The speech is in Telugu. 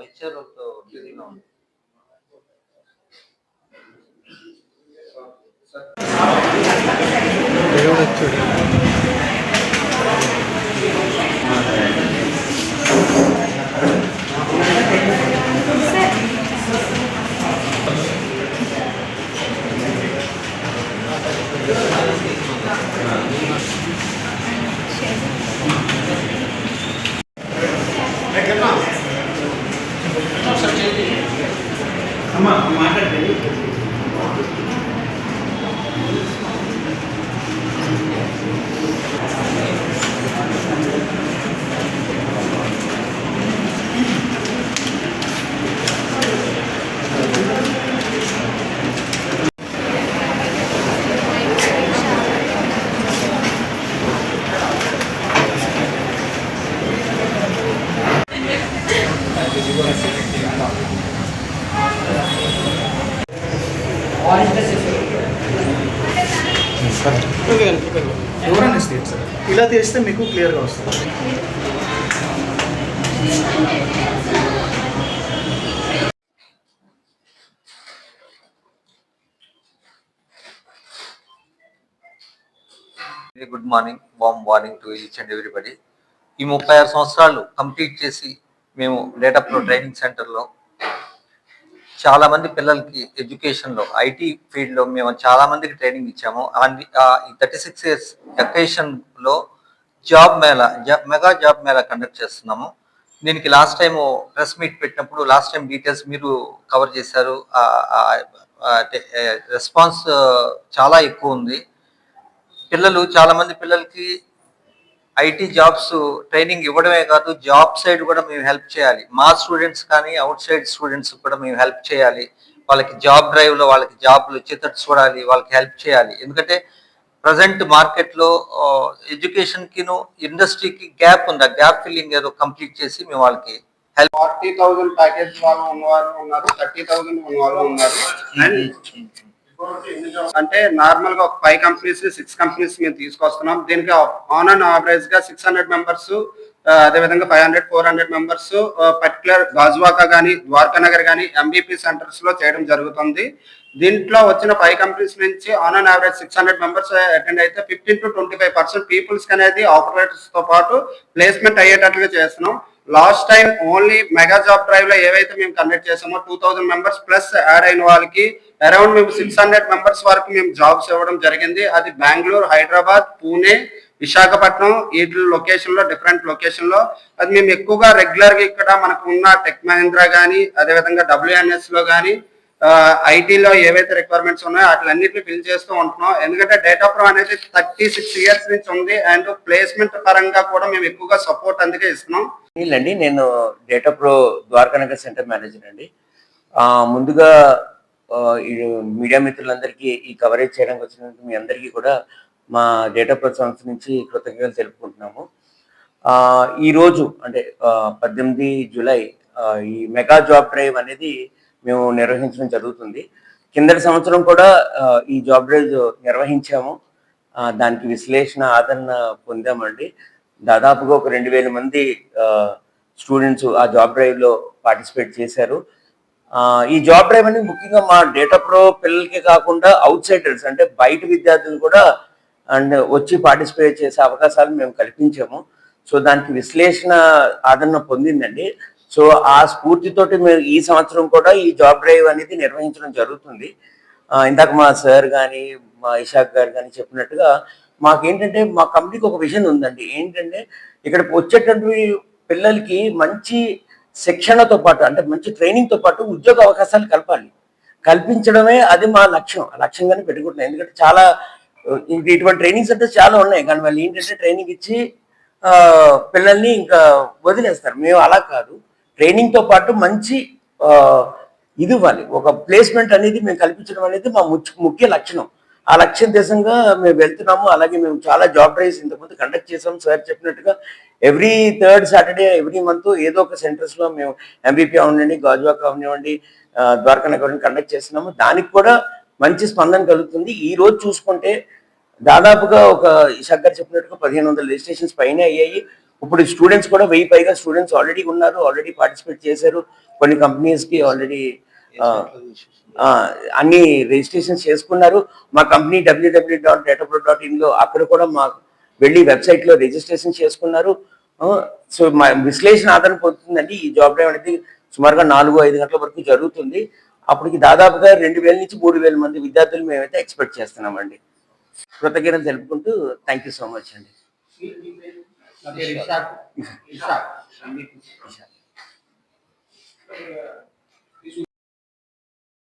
ఇచ్చారు బిజీగా ఉంది. మాట్లాడండి. ఎవరైనా స్టేట్ సార్ ఇలా తీస్తే మీకు క్లియర్గా వస్తుంది. Good morning, warm morning to each and everybody. ఈ 36 సంవత్సరాలు కంప్లీట్ చేసి మేము డేటా ప్రో ట్రైనింగ్ సెంటర్లో చాలా మంది పిల్లలకి ఎడ్యుకేషన్లో ఐటీ ఫీల్డ్లో మేము చాలా మందికి ట్రైనింగ్ ఇచ్చాము. ఈ 36 ఇయర్స్ అకేషన్లో మెగా జాబ్ మేళా కండక్ట్ చేస్తున్నాము. దీనికి లాస్ట్ టైం ప్రెస్ మీట్ పెట్టినప్పుడు లాస్ట్ టైం డీటెయిల్స్ మీరు కవర్ చేశారు. రెస్పాన్స్ చాలా ఎక్కువ ఉంది. చాలా మంది పిల్లలకి ఐటీ జాబ్స్ ట్రైనింగ్ ఇవ్వడమే కాదు, జాబ్ సైడ్ కూడా మేము హెల్ప్ చేయాలి. మా స్టూడెంట్స్ కానీ అవుట్ సైడ్ స్టూడెంట్స్ కూడా మేము హెల్ప్ చేయాలి. వాళ్ళకి జాబ్ డ్రైవ్లో వాళ్ళకి జాబ్లు వచ్చేటట్టు చూడాలి, వాళ్ళకి హెల్ప్ చేయాలి. ఎందుకంటే ప్రజెంట్ మార్కెట్లో ఎడ్యుకేషన్కిను ఇండస్ట్రీకి గ్యాప్ ఉంది. ఆ గ్యాప్ ఫిల్లింగ్ ఏదో కంప్లీట్ చేసి మేము వాళ్ళకి 40,000 ప్యాకేజ్ వాళ్ళు ఉన్నవారు ఉన్నారు, 30,000 ఉన్న వాళ్ళు ఉన్నారు. అంటే నార్మల్ గా ఒక 5 కంపెనీస్ 6 కంపెనీస్ మేము తీసుకొస్తున్నాం. దీనికి ఆన్ అండ్ యావరేజ్ గా 600 మెంబర్స్, అదేవిధంగా 500 400 మెంబర్స్ పర్టికులర్ గాజువాక కానీ ద్వారకా నగర్ కానీ ఎంబీపీ సెంటర్స్ లో చేయడం జరుగుతుంది. దీంట్లో వచ్చిన 5 కంపెనీస్ నుంచి on and average 600 members attend అయితే 15 to 25% పీపుల్స్ అనేది ఆపరేటర్స్ తో పాటు ప్లేస్మెంట్ అయ్యేటట్లుగా చేస్తున్నాం. Last time only mega job drive లో ఏవైతే మేము కండక్ట్ చేసామో 2000 మెంబర్స్ ప్లస్ యాడ్ అయిన వాళ్ళకి అరౌండ్ మేము 600 మెంబర్స్ వరకు మేము జాబ్స్ ఇవ్వడం జరిగింది. అది బెంగళూరు, హైదరాబాద్, పూణే, విశాఖపట్నం ఈ లొకేషన్ లో డిఫరెంట్ లొకేషన్ లో అది మేము ఎక్కువగా రెగ్యులర్ గా ఇక్కడ మనకు ఉన్న టెక్ మహీంద్రా కానీ అదేవిధంగా WNS లో కానీ ఐటీలో ఏవైతే రిక్వైర్మెంట్స్ ఉన్నాయో వాటిలన్నింటినీ ఫిల్ చేస్తూ ఉంటున్నాం. ఎందుకంటే డేటా ప్రో అనేది 36 ఇయర్స్ నుంచి ఉంది అండ్ ప్లేస్మెంట్ పరంగా కూడా మేము ఎక్కువగా సపోర్ట్ అందుకే ఇస్తున్నాం. అండి, నేను data pro Dwaraka Nagar centre manager అండి. ముందుగా మీడియా మిత్రులందరికీ ఈ కవరేజ్ చేయడానికి వచ్చినందుకు మీ అందరికీ కూడా మా డేటా ప్రో సంస్థ నుంచి కృతజ్ఞతలు తెలుపుకుంటున్నాము. ఈరోజు అంటే 18 జూలై ఈ మెగా జాబ్ డ్రైవ్ అనేది మేము నిర్వహించడం జరుగుతుంది. కిందటి సంవత్సరం కూడా ఈ జాబ్ డ్రైవ్ నిర్వహించాము. దానికి విశ్లేషణ ఆదరణ పొందామండి. దాదాపుగా ఒక 2000 మంది స్టూడెంట్స్ ఆ జాబ్ డ్రైవ్లో పార్టిసిపేట్ చేశారు. ఈ జాబ్ డ్రైవ్ అనేది ముఖ్యంగా మా డేటా ప్రో పిల్లలకే కాకుండా అవుట్ సైడర్స్ అంటే బయట విద్యార్థులు కూడా వచ్చి పార్టిసిపేట్ చేసే అవకాశాలు మేము కల్పించాము. సో దానికి విశ్లేషణ ఆదరణ పొందిందండి. సో ఆ స్ఫూర్తితోటి మేము ఈ సంవత్సరం కూడా ఈ జాబ్ డ్రైవ్ అనేది నిర్వహించడం జరుగుతుంది. ఇందాక మా సార్ కానీ మా ఇషాక్ గారు కానీ చెప్పినట్టుగా మాకేంటంటే మా కంపెనీకి ఒక విజన్ ఉందండి. ఏంటంటే ఇక్కడ వచ్చేటువంటి పిల్లలకి మంచి శిక్షణతో పాటు అంటే మంచి ట్రైనింగ్తో పాటు ఉద్యోగ అవకాశాలు కల్పాలి. కల్పించడమే అది మా లక్ష్యం. ఆ లక్ష్యంగానే పెట్టుకుంటున్నాం. ఎందుకంటే చాలా ఇటువంటి ట్రైనింగ్ సెంటర్స్ చాలా ఉన్నాయి. కానీ వాళ్ళు ఏంటంటే ట్రైనింగ్ ఇచ్చి పిల్లల్ని ఇంకా వదిలేస్తారు. మేము అలా కాదు. ట్రైనింగ్తో పాటు మంచి ఇది ఇవ్వాలి. ఒక ప్లేస్మెంట్ అనేది మేము కల్పించడం అనేది మా ముఖ్య లక్షణం. ఆ లక్ష్యం దిశగా మేము వెళ్తున్నాము. అలాగే మేము చాలా జాబ్ డ్రైవ్స్ ఇంతకుముందు కండక్ట్ చేసాం. సార్ చెప్పినట్టుగా every third Saturday every month ఏదో ఒక సెంటర్స్లో మేము ఎంబీపీ అవనివ్వండి, గాజువాక అవనివ్వండి, ద్వారకా నగర్ కండక్ట్ చేస్తున్నాము. దానికి కూడా మంచి స్పందన కలుగుతుంది. ఈ రోజు చూసుకుంటే దాదాపుగా ఒక ఇషాక్ గారు చెప్పినట్టుగా 1500 రిజిస్ట్రేషన్స్ పైన అయ్యాయి. ఇప్పుడు స్టూడెంట్స్ కూడా 1000 పైగా స్టూడెంట్స్ ఆల్రెడీ ఉన్నారు. ఆల్రెడీ పార్టిసిపేట్ చేశారు. కొన్ని కంపెనీస్కి ఆల్రెడీ అన్ని రిజిస్ట్రేషన్స్ చేసుకున్నారు. మా కంపెనీ www.datapro.in అక్కడ కూడా మా వెళ్ళి వెబ్సైట్లో రిజిస్ట్రేషన్ చేసుకున్నారు. సో మా విశ్లేషణ ఆధారం పొందుతుందండి. ఈ జాబ్ డ్రైవ్ అనేది సుమారుగా 4-5 గంటల వరకు జరుగుతుంది. అప్పటికి దాదాపుగా 2000 నుంచి 3000 మంది విద్యార్థులు మేమైతే ఎక్స్పెక్ట్ చేస్తున్నామండి. కృతజ్ఞతలు తెలుపుకుంటూ థ్యాంక్ యూ సో మచ్ అండి. నా పేరు ఇషాక్.